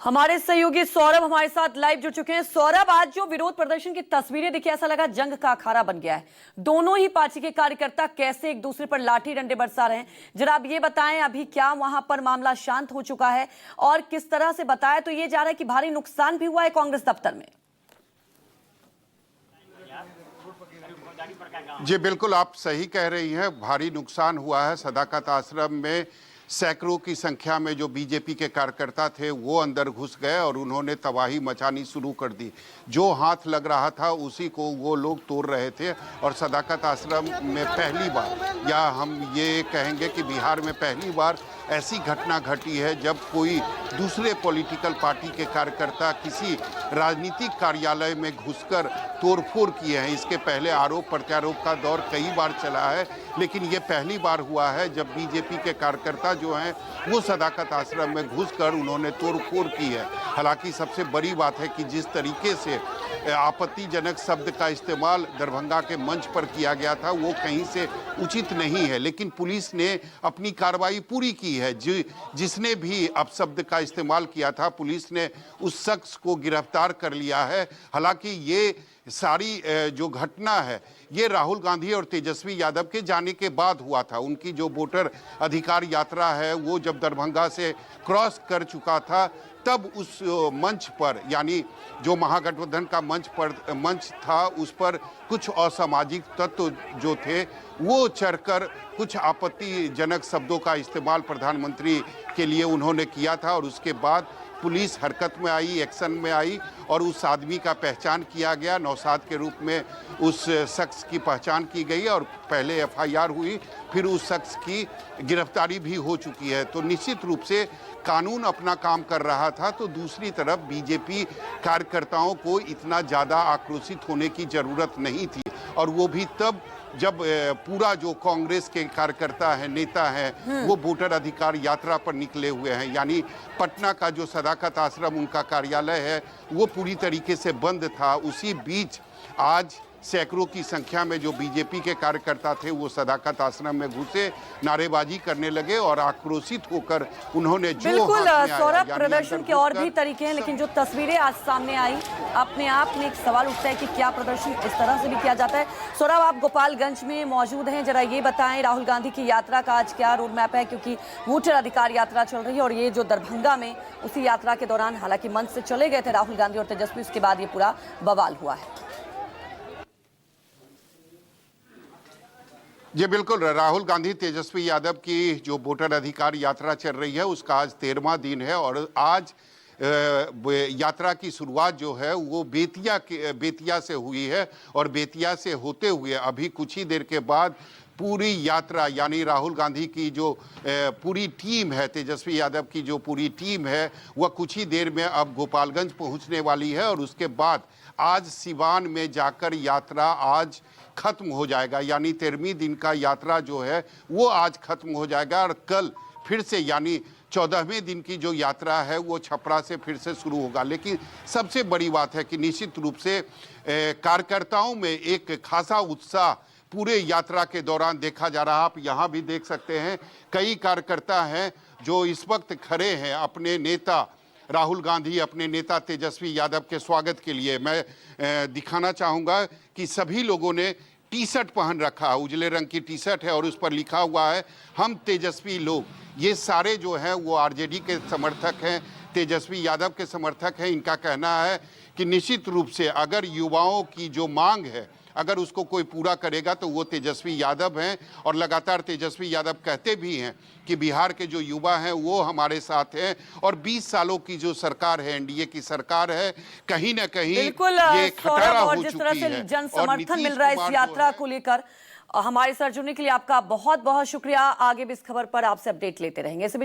हमारे सहयोगी सौरभ हमारे साथ लाइव जुड़ चुके हैं। सौरभ, आज जो विरोध प्रदर्शन की तस्वीरें दिखी, ऐसा लगा जंग का अखाड़ा बन गया है। दोनों ही पार्टी के कार्यकर्ता कैसे एक दूसरे पर लाठी डंडे बरसा रहे हैं, जरा आप ये बताएं, अभी क्या वहां पर मामला शांत हो चुका है और किस तरह से बताया तो ये जा रहा है कि भारी नुकसान भी हुआ है कांग्रेस दफ्तर में। जी बिल्कुल, आप सही कह रही हैं, भारी नुकसान हुआ है। सदाकत आश्रम में सैकड़ों की संख्या में जो बीजेपी के कार्यकर्ता थे वो अंदर घुस गए और उन्होंने तबाही मचानी शुरू कर दी। जो हाथ लग रहा था उसी को वो लोग तोड़ रहे थे। और सदाकत आश्रम में पहली बार, या हम ये कहेंगे कि बिहार में पहली बार ऐसी घटना घटी है जब कोई दूसरे पॉलिटिकल पार्टी के कार्यकर्ता किसी राजनीतिक कार्यालय में घुसकर तोड़फोड़ किए हैं। इसके पहले आरोप प्रत्यारोप का दौर कई बार चला है, लेकिन ये पहली बार हुआ है जब बीजेपी के कार्यकर्ता जो हैं वो सदाकत आश्रम में घुसकर उन्होंने तोड़फोड़ की है। हालांकि सबसे बड़ी बात है कि जिस तरीके से आपत्तिजनक शब्द का इस्तेमाल दरभंगा के मंच पर किया गया था वो कहीं से उचित नहीं है, लेकिन पुलिस ने अपनी कार्रवाई पूरी की है। जिसने भी अपशब्द का इस्तेमाल किया था पुलिस ने उस शख्स को गिरफ्तार कर लिया है। हालांकि ये सारी जो घटना है ये राहुल गांधी और तेजस्वी यादव के जाने के बाद हुआ था। उनकी जो वोटर अधिकार यात्रा है वो जब दरभंगा से क्रॉस कर चुका था तब उस मंच पर, यानी जो महागठबंधन का मंच था उस पर कुछ असामाजिक तत्व जो थे वो चढ़कर कुछ आपत्तिजनक शब्दों का इस्तेमाल प्रधानमंत्री के लिए उन्होंने किया था। और उसके बाद पुलिस हरकत में आई, एक्शन में आई और उस आदमी का पहचान किया गया। नौशाद के रूप में उस शख्स की पहचान की गई और पहले एफआईआर हुई, फिर उस शख्स की गिरफ्तारी भी हो चुकी है। तो निश्चित रूप से कानून अपना काम कर रहा था, तो दूसरी तरफ बीजेपी कार्यकर्ताओं को इतना ज़्यादा आक्रोशित होने की ज़रूरत नहीं थी। और वो भी तब जब पूरा जो कांग्रेस के कार्यकर्ता हैं, नेता हैं, वो वोटर अधिकार यात्रा पर निकले हुए हैं। यानी पटना का जो सदाकत आश्रम उनका कार्यालय है वो पूरी तरीके से बंद था। उसी बीच आज सैकड़ों की संख्या में जो बीजेपी के कार्यकर्ता थे वो सदाकत आश्रम में घुसे, नारेबाजी करने लगे और आक्रोशित होकर उन्होंने जो बिल्कुल सौरभ, प्रदर्शन के और भी तरीके हैं, लेकिन जो तस्वीरें आज सामने आई अपने आप में एक सवाल उठता है कि क्या प्रदर्शन इस तरह से भी किया जाता है। सौरभ, आप गोपालगंज में मौजूद हैं, जरा ये बताएं राहुल गांधी की यात्रा का आज क्या रोड मैप है, क्योंकि वोटर अधिकार यात्रा चल रही है और ये जो दरभंगा में उसी यात्रा के दौरान हालांकि मंच से चले गए थे राहुल गांधी और तेजस्वी, उसके बाद ये पूरा बवाल हुआ है। जी बिल्कुल, राहुल गांधी तेजस्वी यादव की जो वोटर अधिकार यात्रा चल रही है उसका आज 13वां दिन है और आज यात्रा की शुरुआत जो है वो बेतिया से हुई है। और बेतिया से होते हुए अभी कुछ ही देर के बाद पूरी यात्रा, यानी राहुल गांधी की जो पूरी टीम है, तेजस्वी यादव की जो पूरी टीम है वह कुछ ही देर में अब गोपालगंज पहुंचने वाली है। और उसके बाद आज सिवान में जाकर यात्रा आज खत्म हो जाएगा। यानी 13वें दिन का यात्रा जो है वो आज खत्म हो जाएगा और कल फिर से, यानी 14वें दिन की जो यात्रा है वो छपरा से फिर से शुरू होगा। लेकिन सबसे बड़ी बात है कि निश्चित रूप से कार्यकर्ताओं में एक खासा उत्साह पूरे यात्रा के दौरान देखा जा रहा। आप यहाँ भी देख सकते हैं कई कार्यकर्ता हैं जो इस वक्त खड़े हैं अपने नेता राहुल गांधी, अपने नेता तेजस्वी यादव के स्वागत के लिए। मैं दिखाना चाहूँगा कि सभी लोगों ने टी शर्ट पहन रखा है, उजले रंग की टी शर्ट है और उस पर लिखा हुआ है हम तेजस्वी लोग। ये सारे जो हैं वो आरजेडी के समर्थक हैं, तेजस्वी यादव के समर्थक हैं। इनका कहना है कि निश्चित रूप से अगर युवाओं की जो मांग है अगर उसको कोई पूरा करेगा तो वो तेजस्वी यादव हैं। और लगातार तेजस्वी यादव कहते भी हैं कि बिहार के जो युवा हैं वो हमारे साथ हैं और 20 सालों की जो सरकार है, एनडीए की सरकार है, कहीं ना कहीं ये खटारा हो चुकी है। जन समर्थन मिल रहा है इस यात्रा को लेकर, हमारे साथ जुड़ने के लिए आपका बहुत बहुत शुक्रिया। आगे भी इस खबर पर आपसे अपडेट लेते रहेंगे।